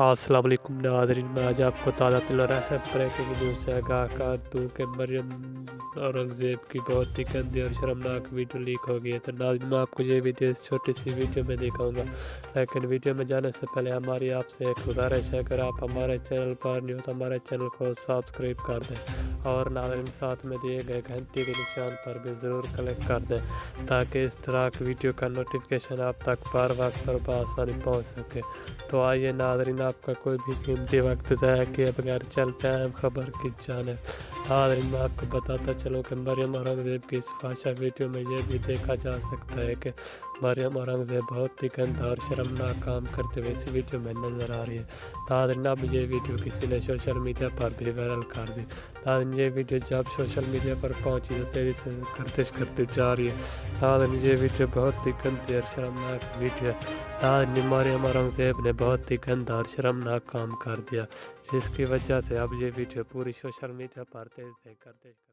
السلام علیکم ناظرین، میں آج آپ کو تازہ تل رہا ہے بریکنگ نیوز سے آگاہ کر دوں کہ مریم اورنگزیب کی بہت ہی گندی اور شرمناک ویڈیو لیک ہو گئی ہے۔ تو ناظرین، میں آپ کو یہ ویڈیو اس چھوٹی سی ویڈیو میں دکھاؤں گا، لیکن ویڈیو میں جانے سے پہلے ہماری آپ سے ایک گزارش ہے، اگر آپ ہمارے چینل پر نہیں ہو تو ہمارے چینل کو سبسکرائب کر دیں، اور ناظرین ساتھ میں دیے گئے گھنٹی کے نشان پر بھی ضرور کلک کر دیں تاکہ اس طرح کی ویڈیو کا نوٹیفیکیشن آپ تک بر وقت اور بآسانی پہنچ سکے۔ تو آئیے ناظرین، آپ کا کوئی بھی قیمتی وقت ضائع کیے بغیر چلتے ہیں خبر کی جانب۔ ناظرین، میں آپ کو بتاتا چلوں کہ مریم اورنگزیب کی اس فحاشہ ویڈیو میں یہ بھی دیکھا جا سکتا ہے کہ مریم اورنگزیب بہت ہی گندا اور شرمناک کام کرتے ہوئے اس ویڈیو میں نظر آ رہی ہے۔ ناظرین، اب یہ ویڈیو کسی نے سوشل میڈیا پر بھی وائرل کر دی۔ ناظرین، یہ ویڈیو جب سوشل میڈیا پر پہنچی تو تیزی سے گردش کرتی جا رہی ہے۔ ناظرین، یہ ویڈیو بہت ہی گندی اور شرمناک ویڈیو ہے۔ ناظرین، مریم اورنگزیب نے بہت ہی گندا اور شرمناک کام کر دیا، جس کی وجہ سے اب یہ ویڈیو پوری سوشل میڈیا پر تیزی سے گردش